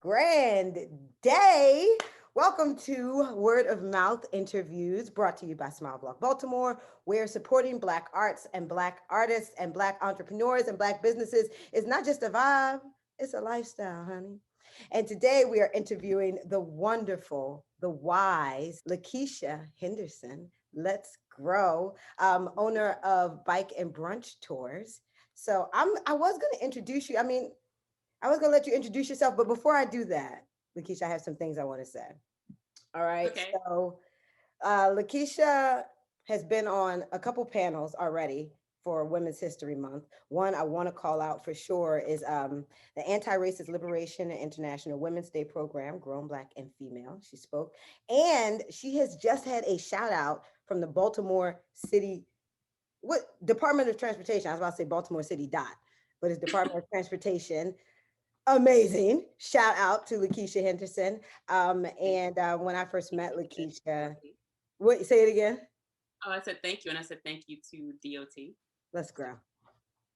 grand day. Welcome to Word of Mouth Interviews brought to you by Smile Block Baltimore, where supporting Black arts and Black artists and Black entrepreneurs and Black businesses is not just a vibe, it's a lifestyle, honey. And today we are interviewing the wonderful, the wise LaKeisha Henderson. Let's grow, owner of Bike and Brunch Tours. So I was going to introduce you. I was gonna let you introduce yourself, but before I do that, LaKeisha, I have some things I want to say. All right. Okay. LaKeisha has been on a couple panels already for Women's History Month. One I want to call out for sure is the Anti-Racist Liberation and International Women's Day program, Grown Black and Female. She spoke, and she has just had a shout out from the Baltimore City what Department of Transportation. I was about to say Baltimore City dot, but it's Department of Transportation. Amazing. Shout out to LaKeisha Henderson. And when I first met Thank you to LaKeisha, DOT. what say it again? Oh, I said thank you, and I said thank you to DOT. Let's grow.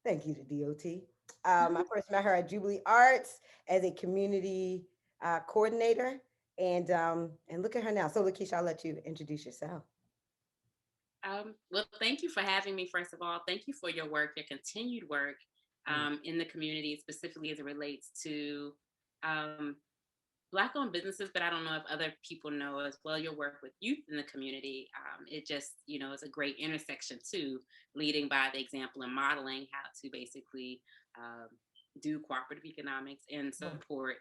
Thank you to DOT. I first met her at Jubilee Arts as a community coordinator, and look at her now. So LaKeisha, I'll let you introduce yourself. Well, thank you for having me. First of all, thank you for your work, your continued work Mm. in the community, specifically as it relates to um, Black-owned businesses. But I don't know if other people know as well your work with youth in the community. It just, is a great intersection too, leading by the example and modeling how to basically um, do cooperative economics and support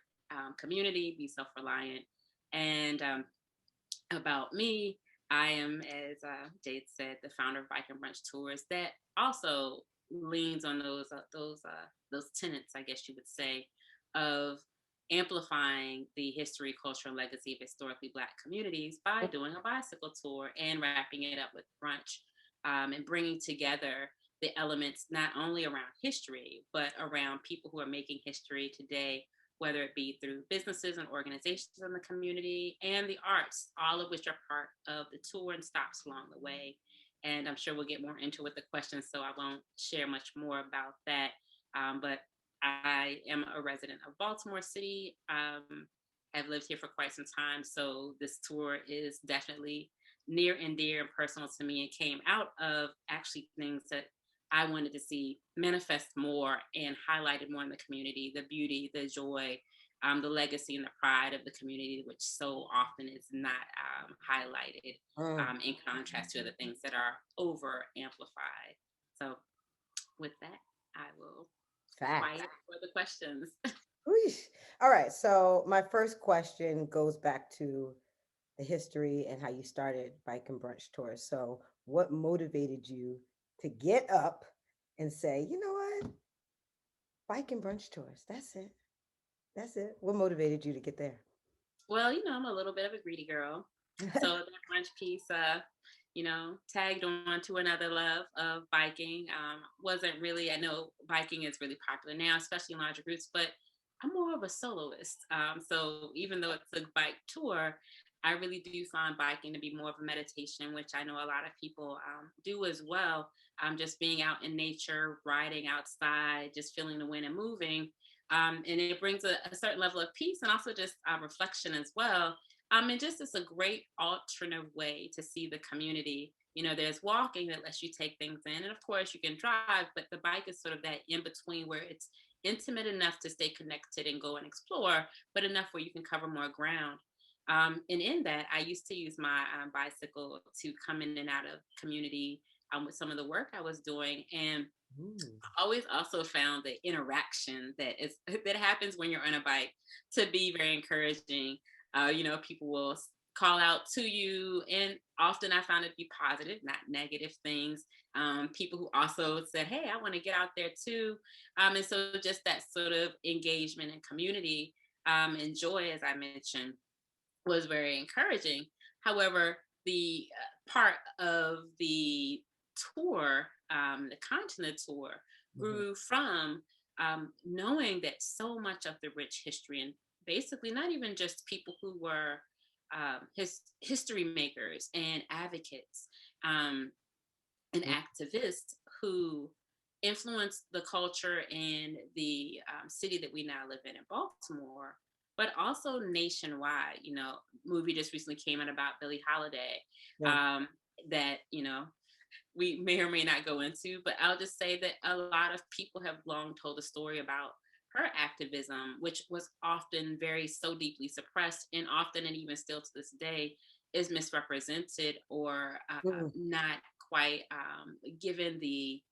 community, be self-reliant, and about me. I am, as Jade said, the founder of Bike and Brunch Tours. That also leans on those tenets, I guess you would say, of amplifying the history, culture, and legacy of historically Black communities by doing a bicycle tour and wrapping it up with brunch, and bringing together the elements not only around history but around people who are making history today, whether it be through businesses and organizations in the community and the arts, all of which are part of the tour and stops along the way. And I'm sure we'll get more into with the questions, so I won't share much more about that. But I am a resident of Baltimore City. Have lived here for quite some time, so this tour is definitely near and dear and personal to me, and came out of actually things that I wanted to see manifest more and highlighted more in the community: the beauty, the joy, the legacy, and the pride of the community, which so often is not highlighted, Mm. in contrast to other things that are over amplified. So, with that, I will Facts. quiet for the questions. Wheesh. All right. So my first question goes back to the history and how you started Bike and Brunch Tours. So what motivated you to get up and say, you know what, Bike and Brunch Tours? That's it. That's it. What motivated you to get there? Well, I'm a little bit of a greedy girl. So that brunch piece, tagged on to another love of biking. Wasn't really, I know biking is really popular now, especially in larger groups, but I'm more of a soloist. So even though it's a bike tour, I really do find biking to be more of a meditation, which I know a lot of people do as well. Just being out in nature, riding outside, just feeling the wind and moving. And it brings a certain level of peace and also just reflection as well. And just it's a great alternative way to see the community. There's walking that lets you take things in, and of course you can drive, but the bike is sort of that in between where it's intimate enough to stay connected and go and explore, but enough where you can cover more ground. And in that, I used to use my bicycle to come in and out of community with some of the work I was doing, and Ooh. always also found the interaction that is that happens when you're on a bike to be very encouraging. People will call out to you, and often I found it to be positive, not negative things. People who also said, "Hey, I want to get out there too," and so just that sort of engagement and community and joy, as I mentioned, was very encouraging. However, the part of the tour, the continent tour, Mhm. grew from knowing that so much of the rich history, and basically not even just people who were history makers and advocates and activists who influenced the culture in the city that we now live in Baltimore, but also nationwide. Movie just recently came out about Billie Holiday, Yeah. um, that we may or may not go into, but I'll just say that a lot of people have long told a story about her activism, which was often very so deeply suppressed, and often, and even still to this day, is misrepresented or Mm. not quite given the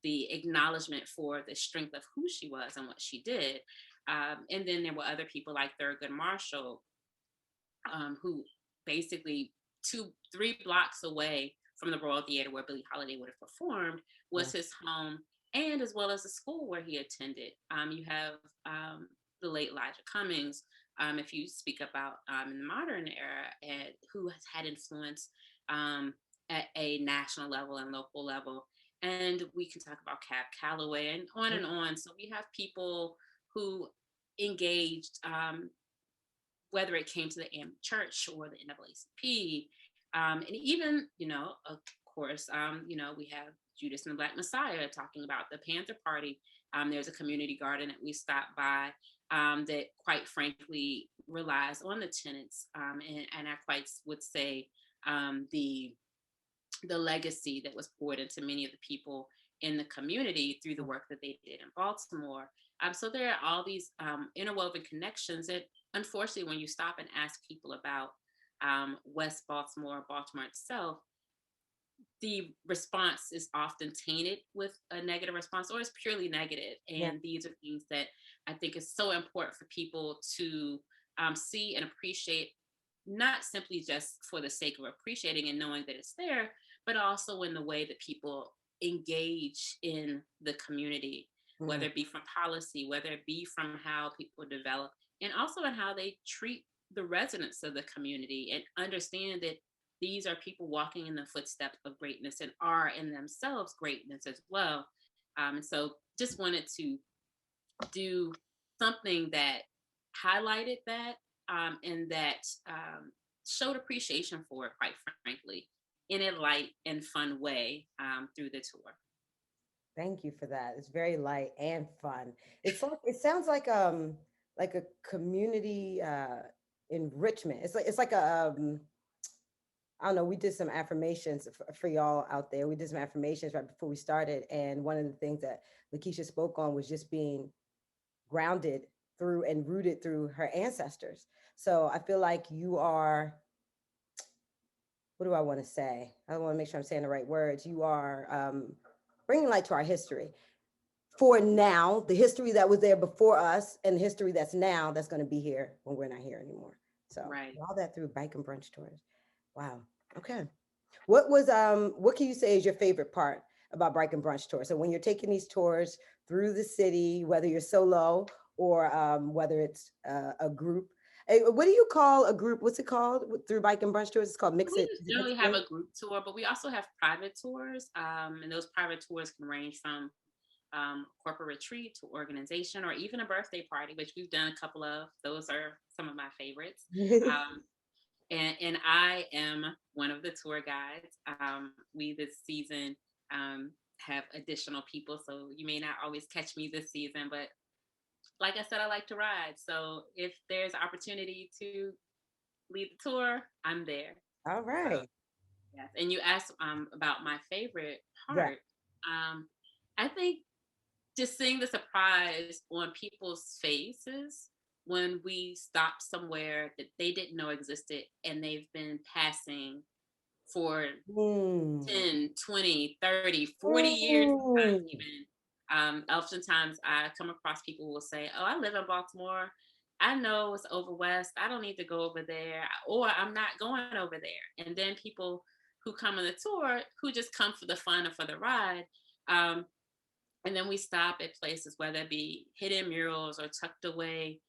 acknowledgement for the strength of who she was and what she did. And then there were other people like Thurgood Marshall, who basically 3 blocks away from the Royal Theater where Billie Holiday would have performed Yeah. was his home, and as well as the school where he attended. You have the late Elijah Cummings, if you speak about in the modern era, who has had influence um, at a national level and local level. And we can talk about Cab Calloway and on and on. So we have people who engaged, whether it came to the AME Church or the NAACP, and even, of course, we have Judas and the Black Messiah talking about the Panther Party. There's a community garden that we stopped by, that, quite frankly, relies on the tenants, and I quite would say the legacy that was poured into many of the people in the community through the work that they did in Baltimore. So there are all these interwoven connections that, unfortunately, when you stop and ask people about West Baltimore, Baltimore itself, the response is often tainted with a negative response, or it's purely negative. Yeah. And these are things that I think is so important for people to see and appreciate, not simply just for the sake of appreciating and knowing that it's there, but also in the way that people engage in the community, Mm. whether it be from policy, whether it be from how people develop, and also in how they treat the residents of the community, and understand that these are people walking in the footsteps of greatness and are in themselves greatness as well. And so just wanted to do something that highlighted that, and that showed appreciation for it, quite frankly, in a light and fun way, through the tour. Thank you for that. It's very light and fun. It sounds like a community enrichment. It's like a I don't know. We did some affirmations for y'all out there. We did some affirmations right before we started, and one of the things that LaKeisha spoke on was just being grounded through and rooted through her ancestors. So I feel like you are, what do I want to say? I want to make sure I'm saying the right words. You are bringing light to our history for now, the history that was there before us, and the history that's now that's going to be here when we're not here anymore. So Right. all that through bike and brunch tours. Wow. Okay. What can you say is your favorite part about bike and brunch tours? So when you're taking these tours through the city, whether you're solo or whether it's a group, what do you call a group? What's it called through bike and brunch tours? It's called mix We it. just Is it mix generally it have in? a group tour, but we also have private tours. And those private tours can range from corporate retreat to organization, or even a birthday party, which we've done a couple of. Those are some of my favorites. Um, and I am one of the tour guides. We this season have additional people, so you may not always catch me this season, but like I said, I like to ride. So if there's opportunity to lead the tour, I'm there. All So right. yes. And you asked about my favorite Yeah. part. I think just seeing the surprise on people's faces when we stop somewhere that they didn't know existed, and they've been passing for Mm. 10, 20, 30, 40 years sometimes Mm. even. Oftentimes I come across people who will say, "Oh, I live in Baltimore. I know it's over west. I don't need to go over there," or "I'm not going over there." And then people who come on the tour who just come for the fun or for the ride. Um, and then we stop at places, whether it be hidden murals or tucked away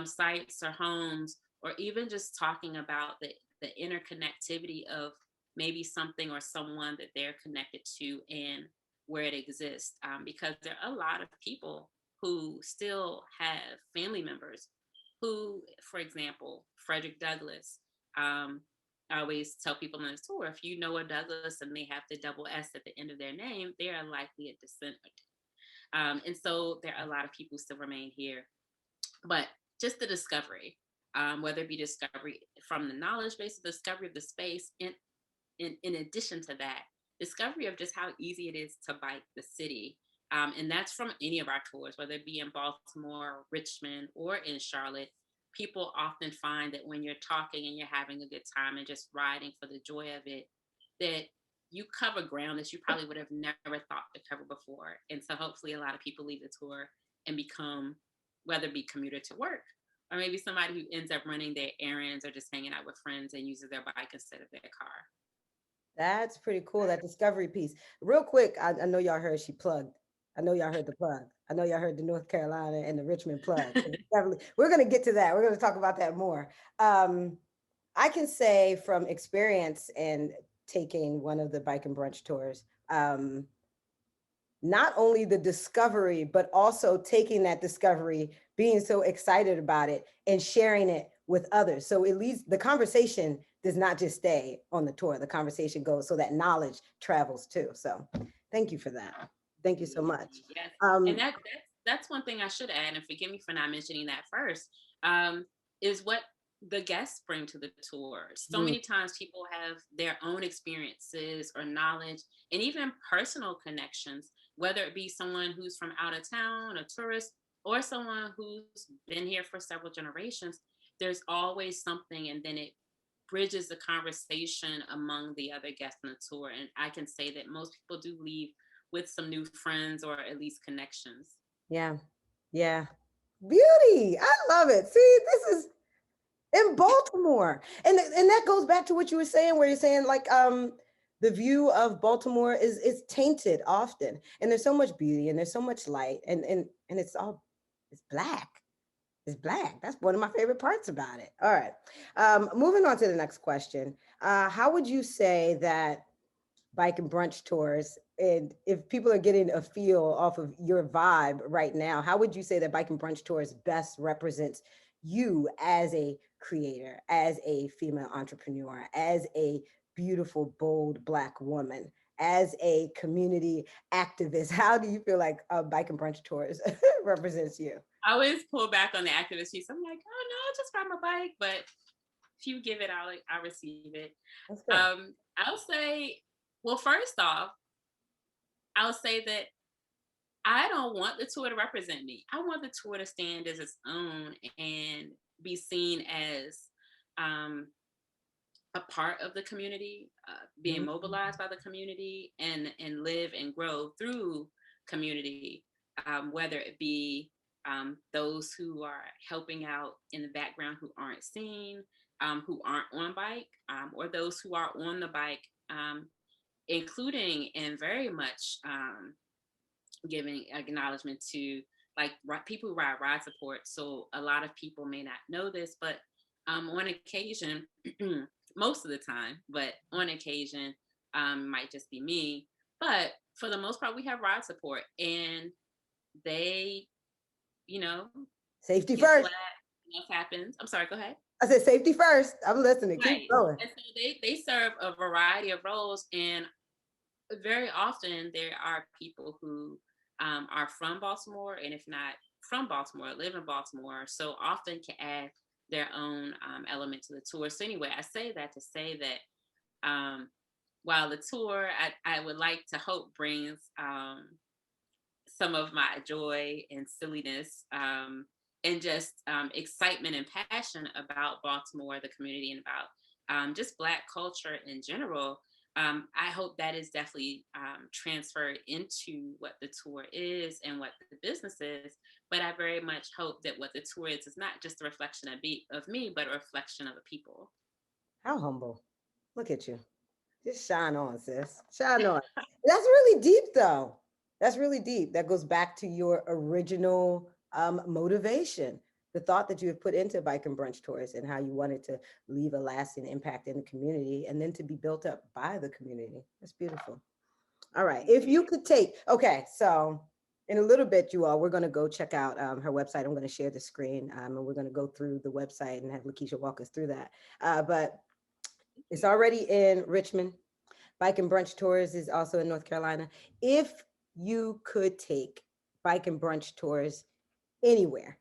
sites or homes, or even just talking about the interconnectivity of maybe something or someone that they're connected to and where it exists. Because there are a lot of people who still have family members who, for example, Frederick Douglass. I always tell people on the tour, if you know a Douglas and they have the double S at the end of their name, they are likely a descendant. And so there are a lot of people who still remain here. But just the discovery, whether it be discovery from the knowledge base, discovery of the space, and in addition to that, discovery of just how easy it is to bike the city. And that's from any of our tours, whether it be in Baltimore, Richmond, or in Charlotte. People often find that when you're talking and you're having a good time and just riding for the joy of it, that you cover ground that you probably would have never thought to cover before. And so hopefully a lot of people leave the tour and become, whether it be commuter to work, or maybe somebody who ends up running their errands or just hanging out with friends and uses their bike instead of their car. That's pretty cool. That discovery piece. Real quick, I know y'all heard she plugged. I know y'all heard the plug. I know y'all heard the North Carolina and the Richmond plug. Definitely, we're gonna get to that. We're gonna talk about that more. Um, I can say from experience and taking one of the bike and brunch tours, not only the discovery, but also taking that discovery, being so excited about it and sharing it with others. So at least the conversation does not just stay on the tour, the conversation goes so that knowledge travels too. So thank you for that. Thank you so much. Yes, and Um, that's one thing I should add, and forgive me for not mentioning that first. Is what the guests bring to the tour. So mm, many times people have their own experiences or knowledge, and even personal connections, whether it be someone who's from out of town, a tourist, or someone who's been here for several generations. There's always something, and then it bridges the conversation among the other guests on the tour. And I can say that most people do leave with some new friends or at least connections. yeah, yeah. Beauty. I love it. See, this is in Baltimore. And that goes back to what you were saying, where you're saying like the view of Baltimore is tainted often. And there's so much beauty and there's so much light and it's black. It's black. That's one of my favorite parts about it. All right. Moving on to the next question. How would you say that bike and brunch tours, and if people are getting a feel off of your vibe right now, how would you say that bike and brunch tours best represents you as a creator, as a female entrepreneur, as a beautiful bold black woman, as a community activist? How do you feel like bike and brunch tours represents you? I always pull back on the activist piece. I'm like, oh no, I'll just ride my bike. But if you give it, I'll receive it. That's good. I'll say, well, first off, I'll say that I don't want the tour to represent me. I want the tour to stand as its own and be seen as um, a part of the community, being Mhm. mobilized by the community, and live and grow through community, whether it be those who are helping out in the background who aren't seen, who aren't on bike, or those who are on the bike, including and very much giving acknowledgement to like people who ride support. So a lot of people may not know this, but on occasion, most of the time, but on occasion, might just be me. But for the most part, we have ride support, and they, you know, Safety get first. flat. Else happens. I'm sorry. Go ahead. I said safety first. I'm listening. Keep Right. going. And so they serve a variety of roles, and very often there are people who are from Baltimore, and if not from Baltimore, live in Baltimore, so often can add their own element to the tour. So anyway, I say that to say that while the tour, I would like to hope brings some of my joy and silliness, and just excitement and passion about Baltimore, the community, and about just Black culture in general. I hope that is definitely transferred into what the tour is and what the business is. But I very much hope that what the tour is not just a reflection of me, but a reflection of the people. How humble. Look at you. Just shine on, sis. Shine on. That's really deep, though. That's really deep. That goes back to your original motivation, the thought that you have put into bike and brunch tours and how you wanted to leave a lasting impact in the community and then to be built up by the community. That's beautiful. All right. Thank If you. you could take, okay, so in a little bit, you all, we're going to go check out her website. I'm going to share the screen and we're going to go through the website and have LaKeisha walk us through that. But it's already in Richmond. Bike and Brunch Tours is also in North Carolina. If you could take bike and brunch tours anywhere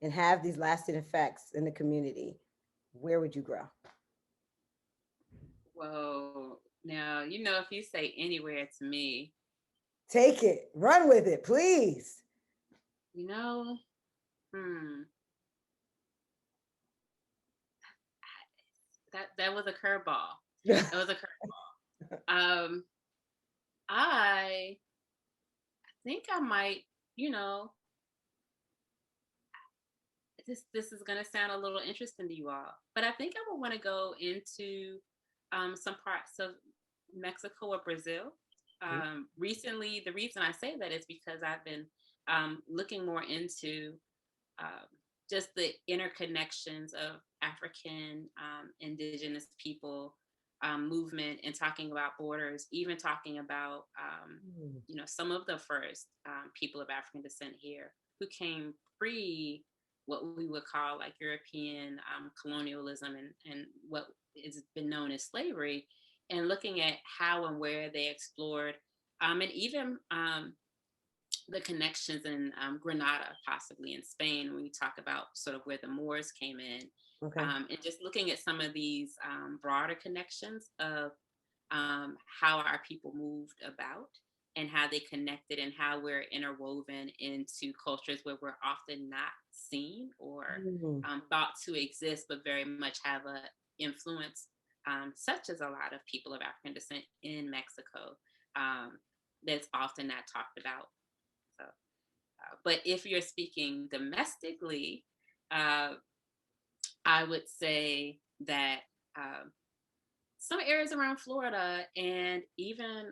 and have these lasting effects in the community, where would you grow? Whoa. Now, if you say anywhere to me, Take it, run with it, please. you know, hmm, that was a curveball. That was a curveball. I think I might, you know, this is gonna sound a little interesting to you all, but I think I would want to go into some parts of Mexico or Brazil. Recently, the reason I say that is because I've been looking more into um, just the interconnections of African indigenous people movement and talking about borders, even talking about some of the first people of African descent here who came pre what we would call like European colonialism and what has been known as slavery, and looking at how and where they explored, and even the connections in Granada, possibly in Spain, when you talk about sort of where the Moors came in, Okay. and just looking at some of these broader connections of how our people moved about and how they connected and how we're interwoven into cultures where we're often not seen or Mm. thought to exist, but very much have a influence, such as a lot of people of African descent in Mexico, that's often not talked about. So, but if you're speaking domestically, uh, I would say that um, some areas around Florida and even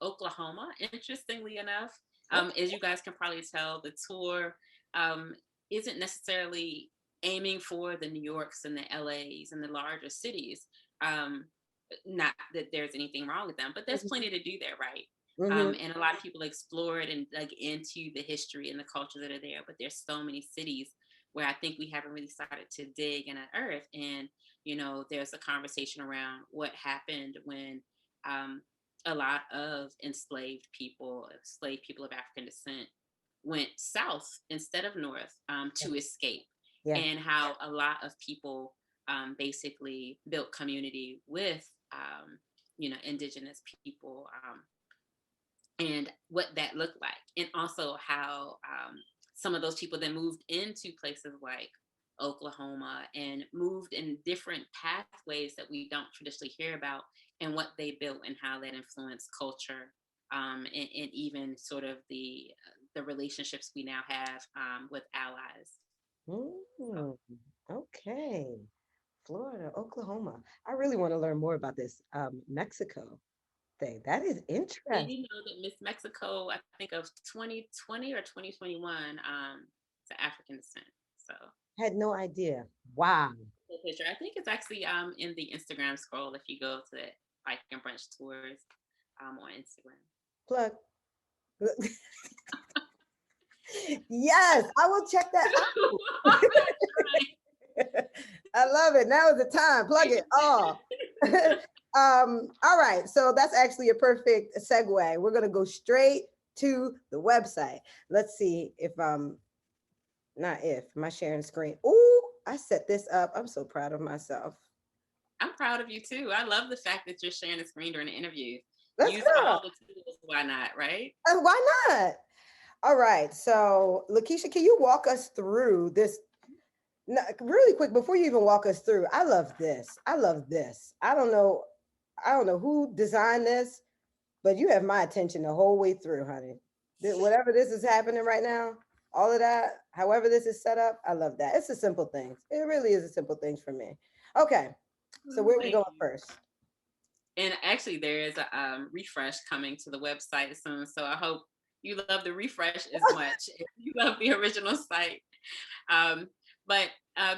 Oklahoma, interestingly enough, as you guys can probably tell, the tour um, isn't necessarily aiming for the New Yorks and the LAs and the larger cities. Um, Not that there's anything wrong with them, but there's plenty to do there, right? Mm-hmm. And a lot of people explore it and dug into the history and the culture that are there. But there's so many cities where I think we haven't really started to dig and unearth. And there's a conversation around what happened when um, a lot of enslaved people of African descent, went south instead of north to escape, Yeah. and how a lot of people basically built community with indigenous people, and what that looked like, and also how some of those people then moved into places like Oklahoma and moved in different pathways that we don't traditionally hear about, and what they built and how that influenced culture, and even sort of the relationships we now have with allies. So, Mm. Okay. Florida, Oklahoma. I really want to learn more about this Mexico thing. That is did interesting. you know that Miss Mexico, I think of 2020 or 2021, is African descent? So Had no idea. Wow. the picture, I think it's actually in the Instagram scroll if you go to Bike and Brunch Tours on Instagram. Plug. Yes, I will check that out. I love it. Now is the time. Plug it all. All right. So that's actually a perfect segue. We're gonna go straight to the website. Let's see if not if my sharing screen. Ooh, I set this up. I'm so proud of myself. I'm proud of you too. I love the fact that you're sharing the screen during the interview. Let's Use go. all the tools. Why not? Right? Why not? All right. So, LaKeisha, can you walk us through this really quick before you even walk us through? I love this. I love this. I don't know. I don't know who designed this, but you have my attention the whole way through, honey. Whatever this is happening right now, all of that, however this is set up, I love that. It's a simple things. It really is a simple things for me. Okay. So Oh, where we thank going you. first? And actually, there is a refresh coming to the website soon. So I hope you love the refresh as much as you love the original site. Um, but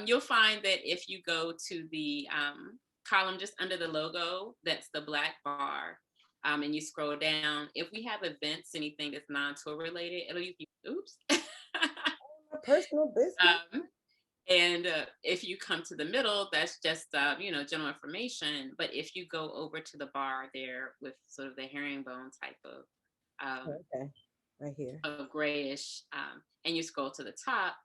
you'll find that if you go to the column just under the logo, that's the black bar, and you scroll down, if we have events, anything that's non-tour related, it'll usually, oops. My personal business. um, and if you come to the middle, that's just general information. But if you go over to the bar there with sort of the herringbone type Okay. Right here. of grayish, and you scroll to the top,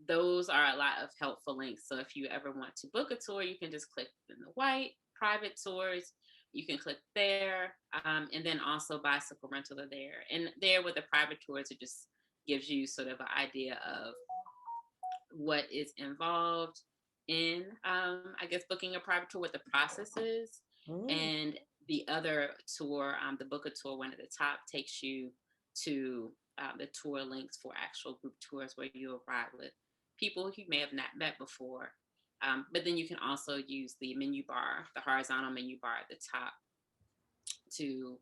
those are a lot of helpful links. So if you ever want to book a tour, you can just click in the white private tours. You can click there, and then also bicycle rentals are there. And there with the private tours, it just gives you sort of an idea of what is involved in, I guess, booking a private tour, what the process is. Mm. And the other tour, the book a tour one at the top, takes you to the tour links for actual group tours where you'll ride with people you may have not met before. But then you can also use the menu bar, the horizontal menu bar at the top, to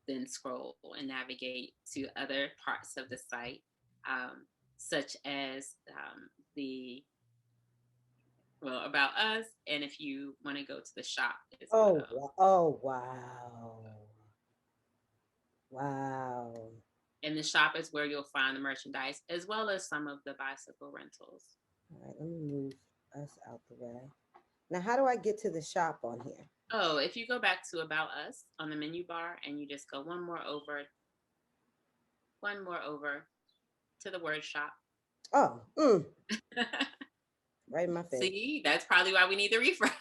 then scroll and navigate to other parts of the site, such as the well, about us, and if you want to go to the shop as Oh, well. oh, wow. Wow. And the shop is where you'll find the merchandise as well as some of the bicycle rentals. All right, let me move us out the way. Now, how do I get to the shop on here? Oh, if you go back to About Us on the menu bar and you just go one more over to the word shop. Oh, right in my face. See, that's probably why we need the refresh.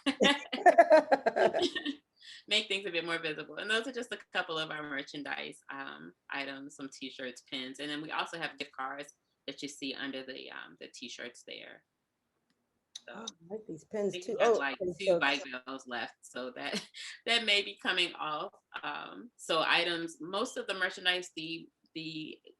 Make things a bit more visible. And those are just a couple of our merchandise items, some t-shirts, pins, and then we also have gift cards that you see under the t-shirts there. So Oh, I like these pins I think too. we have Oh, like okay, two so bike bells left, so that that may be coming off. So items, most of the merchandise, the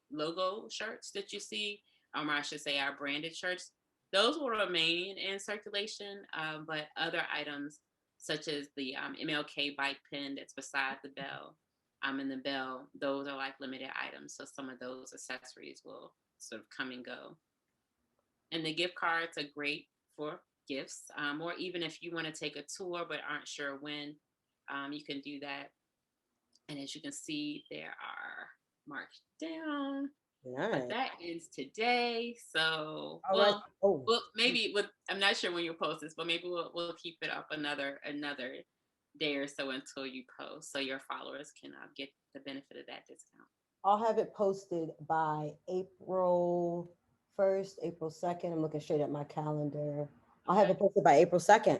logo shirts that you see, or I should say our branded shirts, those will remain in circulation. But other items such as the MLK bike pin that's beside the bell, and the bell, those are like limited items. So some of those accessories will sort of come and go. And the gift cards are great for gifts, or even if you want to take a tour but aren't sure when, you can do that. And as you can see, there are marked down. But nice. that ends today. So All right. Oh, well, maybe with I'm not sure when you'll post this, but maybe we'll keep it up another day or so until you post, so your followers can get the benefit of that discount. I'll have it posted by April 1st, April 2nd. I'm looking straight at my calendar. I'll have Okay. it posted by April 2nd.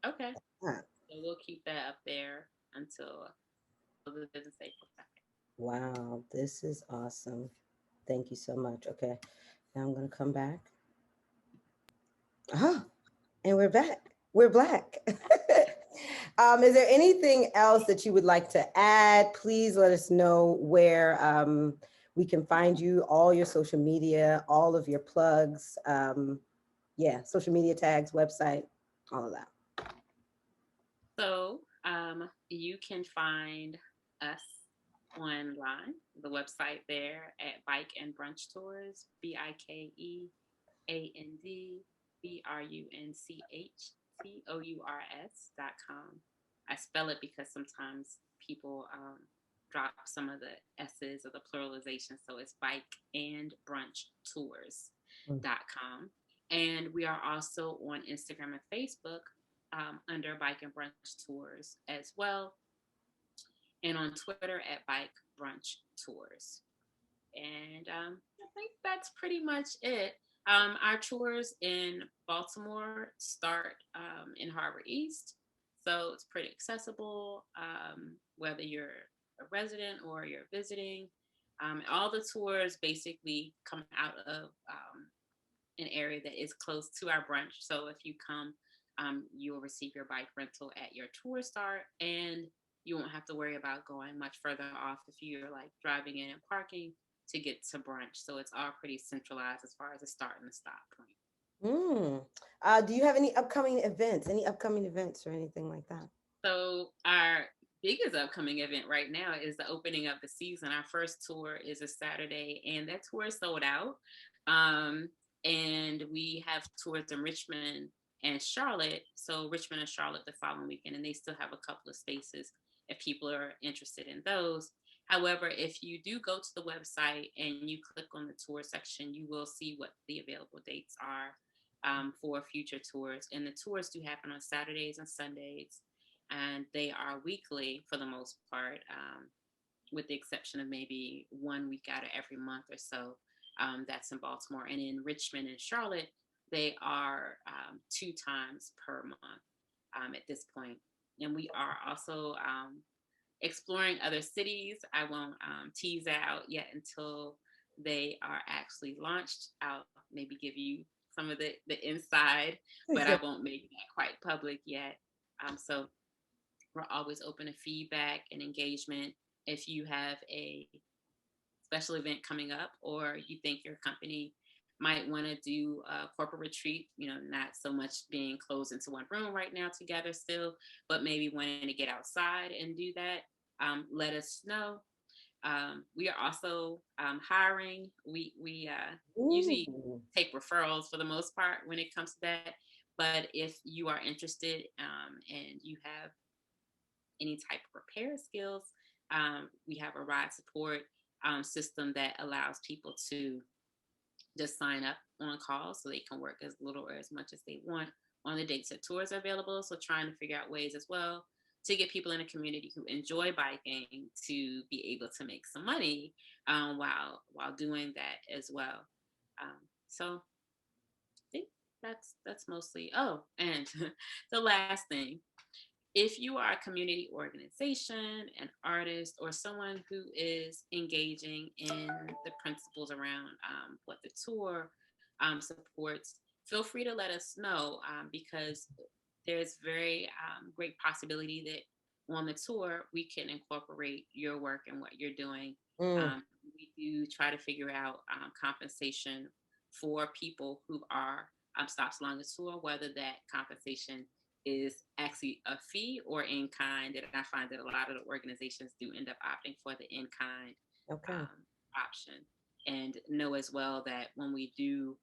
Okay. Ah, So we'll keep that up there until the business April 2nd. wow, this is awesome. Thank you so much. Okay, now I'm going to come back. Uh-huh. And we're back. We're black. Is there anything else that you would like to add? Please let us know where we can find you, all your social media, all of your plugs. Yeah, social media tags, website, all of that. So you can find us online, the website there at Bike and Brunch Tours, BikeandBrunchTours.com. I spell it because sometimes people drop some of the S's or the pluralization. So it's bikeandbrunchtours.com. And we are also on Instagram and Facebook under Bike and Brunch Tours as well, and on Twitter at Bike Brunch Tours. And I think that's pretty much it. Our tours in Baltimore start in Harbor East, so it's pretty accessible, whether you're a resident or you're visiting. All the tours basically come out of an area that is close to our brunch. So if you come, you will receive your bike rental at your tour start, and you won't have to worry about going much further off if you're like driving in and parking to get to brunch. So it's all pretty centralized as far as the start and the stop point. Do you have any upcoming events? Any upcoming events or anything like that? So our biggest upcoming event right now is the opening of the season. Our first tour is a Saturday, and that tour is sold out. And we have tours in Richmond and Charlotte. So Richmond and Charlotte the following weekend, and they still have a couple of spaces if people are interested in those. However, if you do go to the website and you click on the tour section, you will see what the available dates are for future tours. And the tours do happen on Saturdays and Sundays, and they are weekly for the most part, with the exception of maybe 1 week out of every month or so. that's in Baltimore. And in Richmond and Charlotte, they are 2 times per month at this point. And we are also exploring other cities. I won't tease out yet until they are actually launched. I'll maybe give you some of the inside, but I won't make that quite public yet. So we're always open to feedback and engagement. If you have a special event coming up, or you think your company might want to do a corporate retreat, not so much being closed into one room right now together still, but maybe wanting to get outside and do that, let us know. We are also hiring. We usually Ooh. take referrals for the most part when it comes to that. But if you are interested and you have any type of repair skills, we have a ride support system that allows people to just sign up on call so they can work as little or as much as they want on the dates that tours are available. So trying to figure out ways as well to get people in a community who enjoy biking to be able to make some money while doing that as well. So I think that's mostly. Oh, and the last thing, if you are a community organization, an artist, or someone who is engaging in the principles around what the tour supports, feel free to let us know because there's very great possibility that on the tour we can incorporate your work and what you're doing. Mm. We do try to figure out compensation for people who are stops along the tour, whether that compensation is actually a fee or in kind. And I find that a lot of the organizations do end up opting for the in kind Okay. option. And know as well that when we do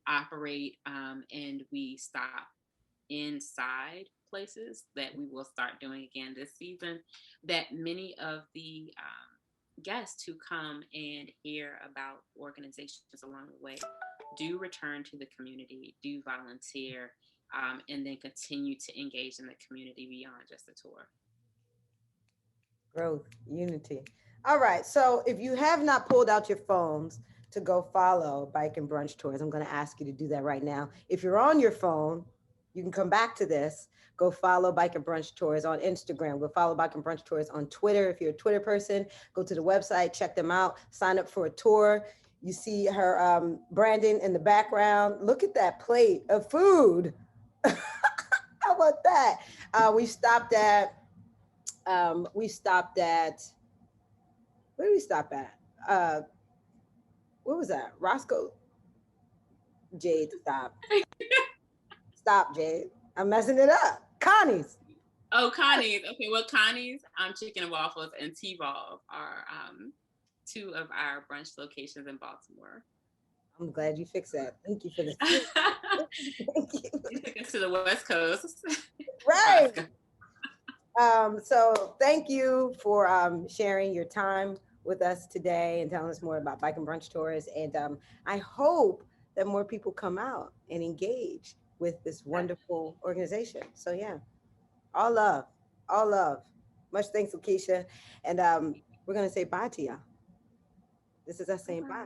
operate and we stop inside places that we will start doing again this season, that many of the guests who come and hear about organizations along the way do return to the community, do volunteer, and then continue to engage in the community beyond just the tour. Growth, unity. All right. So if you have not pulled out your phones to go follow Bike and Brunch Tours, I'm going to ask you to do that right now. If you're on your phone, you can come back to this. Go follow Bike and Brunch Tours on Instagram. Go follow Bike and Brunch Tours on Twitter. If you're a Twitter person, go to the website, check them out, sign up for a tour. You see her branding in the background. Look at that plate of food. How about that? We stopped at where did we stop at? What was that? Roscoe. Jade, stop. Stop, Jade. I'm messing it up. Connie's. Oh, Connie's. Okay, well, Connie's Chicken and Waffles and T-Volve are two of our brunch locations in Baltimore. I'm glad you fixed that. Thank you for the thank you. You took us to the West Coast. Right. So thank you for sharing your time with us today and telling us more about Bike and Brunch Tours. And I hope that more people come out and engage with this wonderful organization. So yeah, all love, all love. Much thanks, LaKeisha. And we're gonna say bye to y'all. This is us saying bye.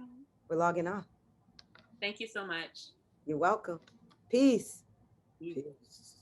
We're logging off. Thank you so much. You're welcome. Peace. You Peace.